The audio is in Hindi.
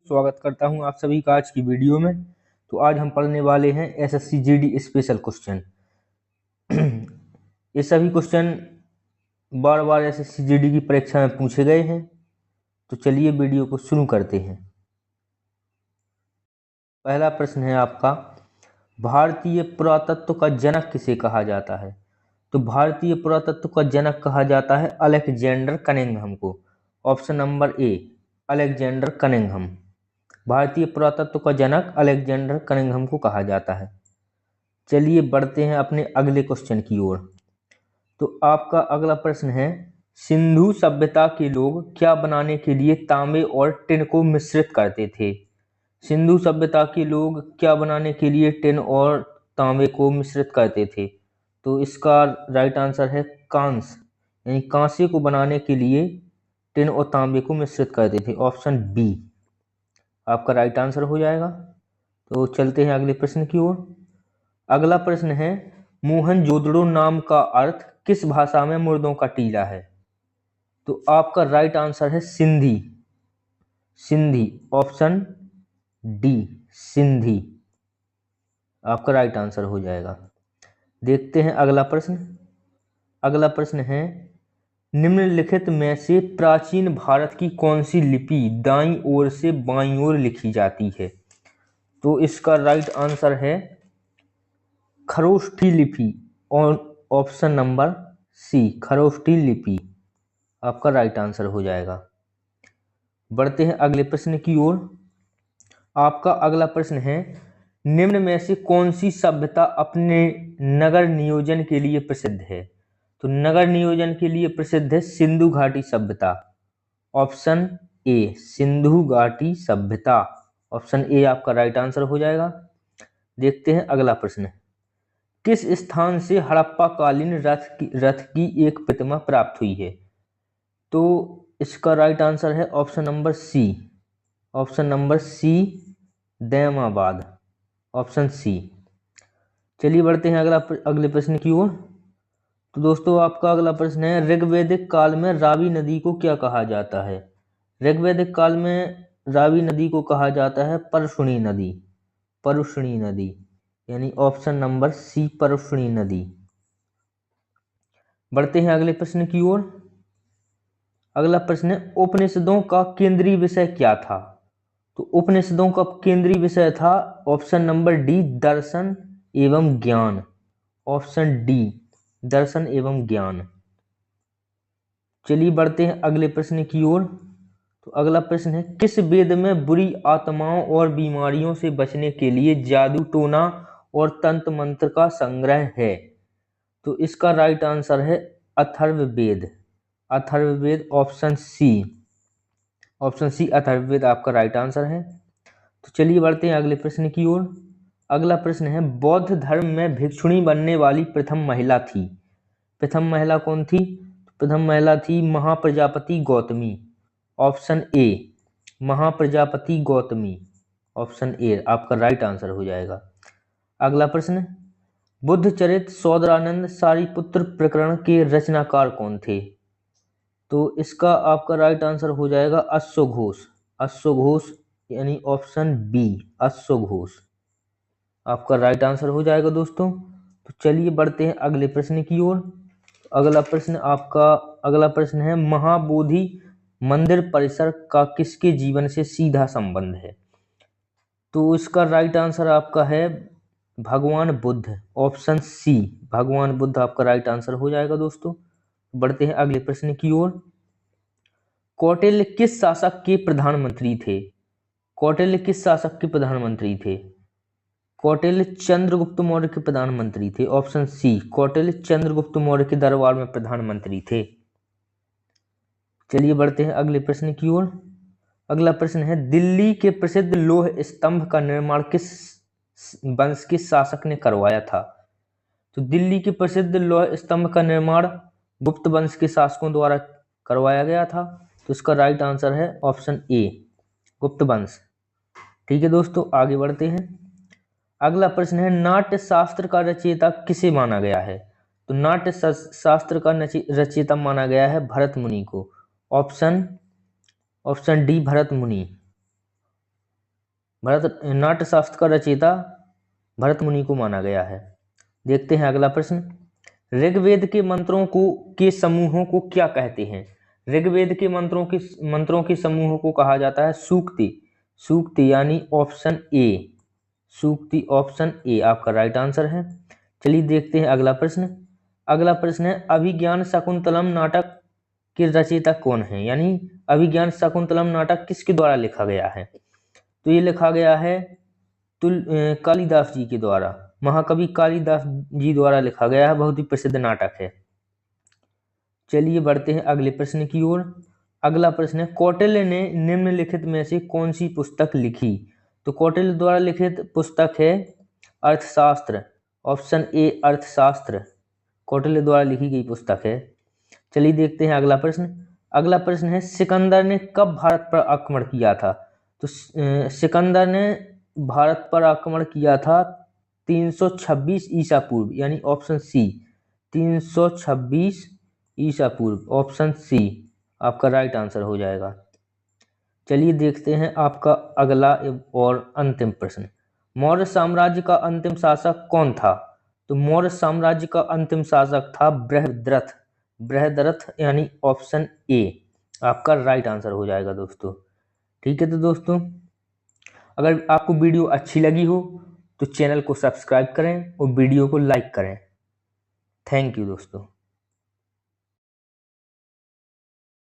स्वागत करता हूं आप सभी का आज की वीडियो में। तो आज हम पढ़ने वाले हैं एसएससी जीडी स्पेशल क्वेश्चन। ये सभी क्वेश्चन बार बार एसएससी जीडी की परीक्षा में पूछे गए हैं। तो चलिए वीडियो को शुरू करते हैं। पहला प्रश्न है आपका, भारतीय पुरातत्व का जनक किसे कहा जाता है? तो भारतीय पुरातत्व का जनक कहा जाता है अलेक्जेंडर कनिंघम को। Option number A, Alexander Cunningham. भारतीय पुरातत्व का जनक अलेक्जेंडर कनिंघम को कहा जाता है। चलिए बढ़ते हैं अपने अगले क्वेश्चन की ओर। तो आपका अगला प्रश्न है, सिंधु सभ्यता के लोग क्या बनाने के लिए तांबे और टिन को मिश्रित करते थे? सिंधु सभ्यता के लोग क्या बनाने के लिए टिन और तांबे को मिश्रित करते थे? तो इसका राइट आंसर है कांस, यानी कांसे को बनाने के लिए टिन और तांबे को मिश्रित करते थे। ऑप्शन बी आपका राइट आंसर हो जाएगा। तो चलते हैं अगले प्रश्न की ओर। अगला प्रश्न है, मोहनजोदड़ो नाम का अर्थ किस भाषा में मुर्दों का टीला है? तो आपका राइट आंसर है सिंधी। सिंधी, ऑप्शन डी, सिंधी आपका राइट आंसर हो जाएगा। देखते हैं अगला प्रश्न। अगला प्रश्न है, निम्नलिखित में से प्राचीन भारत की कौन सी लिपि दाईं ओर से बाईं ओर लिखी जाती है? तो इसका राइट आंसर है खरोष्ठी लिपि। और ऑप्शन नंबर सी, खरोष्ठी लिपि आपका राइट आंसर हो जाएगा। बढ़ते हैं अगले प्रश्न की ओर। आपका अगला प्रश्न है, निम्न में से कौन सी सभ्यता अपने नगर नियोजन के लिए प्रसिद्ध है? तो नगर नियोजन के लिए प्रसिद्ध है सिंधु घाटी सभ्यता। ऑप्शन ए, सिंधु घाटी सभ्यता। ऑप्शन ए आपका राइट आंसर हो जाएगा। देखते हैं अगला प्रश्न। किस स्थान से हड़प्पा कालीन रथ की एक प्रतिमा प्राप्त हुई है? तो इसका राइट आंसर है option number C. Option number C, Daimabad. Option C. चलिए बढ़ते हैं अगले प्रश्न की ओर। तो दोस्तों आपका अगला प्रश्न है, ऋग्वैदिक काल में रावी नदी को क्या कहा जाता है? ऋग्वैदिक काल में रावी नदी को कहा जाता है परशुनी नदी। परशुनी नदी, यानी ऑप्शन नंबर सी, परशुनी नदी। बढ़ते हैं अगले प्रश्न की ओर। अगला प्रश्न है, उपनिषदों का केंद्रीय विषय क्या था? तो उपनिषदों का केंद्रीय विषय था ऑप्शन नंबर डी, दर्शन एवं ज्ञान। ऑप्शन डी, दर्शन एवं ज्ञान। चलिए बढ़ते हैं अगले प्रश्न की ओर। तो अगला प्रश्न है, किस वेद में बुरी आत्माओं और बीमारियों से बचने के लिए जादू टोना और तंत्र मंत्र का संग्रह है? तो इसका राइट आंसर है Atharvaveda. Atharvaveda, option C. Option C, Atharvaveda आपका राइट आंसर है। तो चलिए बढ़ते हैं अगले प्रश्न की ओर। अगला प्रश्न है, बौद्ध धर्म में भिक्षुणी बनने वाली प्रथम महिला थी। प्रथम महिला कौन थी? प्रथम महिला थी Mahaprajapati Gautami. Option A, Mahaprajapati Gautami. Option A आपका राइट आंसर हो जाएगा। अगला प्रश्न, बुद्धचरित सौदरानंद सारिपुत्र प्रकरण के रचनाकार कौन थे? तो इसका आपका राइट आंसर हो जाएगा अश्वघोष। अश्वघोष, यानी ऑप्शन बी, अश्वघोष आपका राइट आंसर हो जाएगा दोस्तों। तो चलिए बढ़ते हैं अगले प्रश्न की ओर। अगला प्रश्न है, महाबोधि मंदिर परिसर का किसके जीवन से सीधा संबंध है? तो इसका राइट आंसर आपका है भगवान बुद्ध। ऑप्शन सी, भगवान बुद्ध आपका राइट आंसर हो जाएगा दोस्तों। बढ़ते हैं अगले प्रश्न की ओर। कौटिल्य किस शासक के प्रधानमंत्री थे? कौटिल्य किस शासक के प्रधानमंत्री थे? कौटिल्य चंद्रगुप्त मौर्य के प्रधानमंत्री थे। ऑप्शन सी, कौटिल्य चंद्रगुप्त मौर्य के दरबार में प्रधानमंत्री थे। चलिए बढ़ते हैं अगले प्रश्न की ओर। अगला प्रश्न है, दिल्ली के प्रसिद्ध लौह स्तंभ का निर्माण किस वंश के शासक ने करवाया था? तो दिल्ली के प्रसिद्ध लौह स्तंभ का निर्माण गुप्त वंश के शासकों द्वारा करवाया गया था। तो इसका राइट आंसर है ऑप्शन ए, गुप्त वंश। ठीक है दोस्तों, आगे बढ़ते हैं। अगला प्रश्न है, नाट्य शास्त्र का रचयिता किसे माना गया है? तो नाट्य शास्त्र का रचयिता माना गया है भरत मुनि को। ऑप्शन डी, भरत मुनि। नाट्यशास्त्र का रचयिता भरत मुनि को माना गया है। देखते हैं अगला प्रश्न, ऋग्वेद के मंत्रों के समूहों को क्या कहते हैं? ऋग्वेद के मंत्रों के समूहों को कहा जाता है सूक्ति। सूक्ति यानी ऑप्शन ए, सूक्ति ऑप्शन ए आपका राइट आंसर है। चलिए देखते हैं अगला प्रश्न। अगला प्रश्न है अभिज्ञान शाकुंतलम नाटक के रचयिता कौन है? यानी अभिज्ञान शाकुंतलम नाटक किसके द्वारा लिखा गया है? तो ये लिखा गया है कालिदास जी के द्वारा, महाकवि कालिदास जी द्वारा लिखा गया है। बहुत ही प्रसिद्ध नाटक है। चलिए बढ़ते हैं अगले प्रश्न की ओर। अगला प्रश्न है कौटिल्य ने निम्नलिखित में से कौन सी पुस्तक लिखी? तो कौटिल्य द्वारा लिखित पुस्तक है अर्थशास्त्र, ऑप्शन ए अर्थशास्त्र कौटिल्य द्वारा लिखी गई पुस्तक है। चलिए देखते हैं अगला प्रश्न। अगला प्रश्न है सिकंदर ने कब भारत पर आक्रमण किया था? तो सिकंदर ने भारत पर आक्रमण किया था 326 ईसा पूर्व, यानी ऑप्शन सी 326 ईसा पूर्व, ऑप्शन सी आपका राइट आंसर हो जाएगा। चलिए देखते हैं आपका अगला और अंतिम प्रश्न, मौर्य साम्राज्य का अंतिम शासक कौन था? तो मौर्य साम्राज्य का अंतिम शासक था बृहद्रथ, बृहद्रथ यानी ऑप्शन ए आपका राइट आंसर हो जाएगा दोस्तों। ठीक है, तो दोस्तों अगर आपको वीडियो अच्छी लगी हो तो चैनल को सब्सक्राइब करें और वीडियो को लाइक करें। थैंक यू दोस्तों।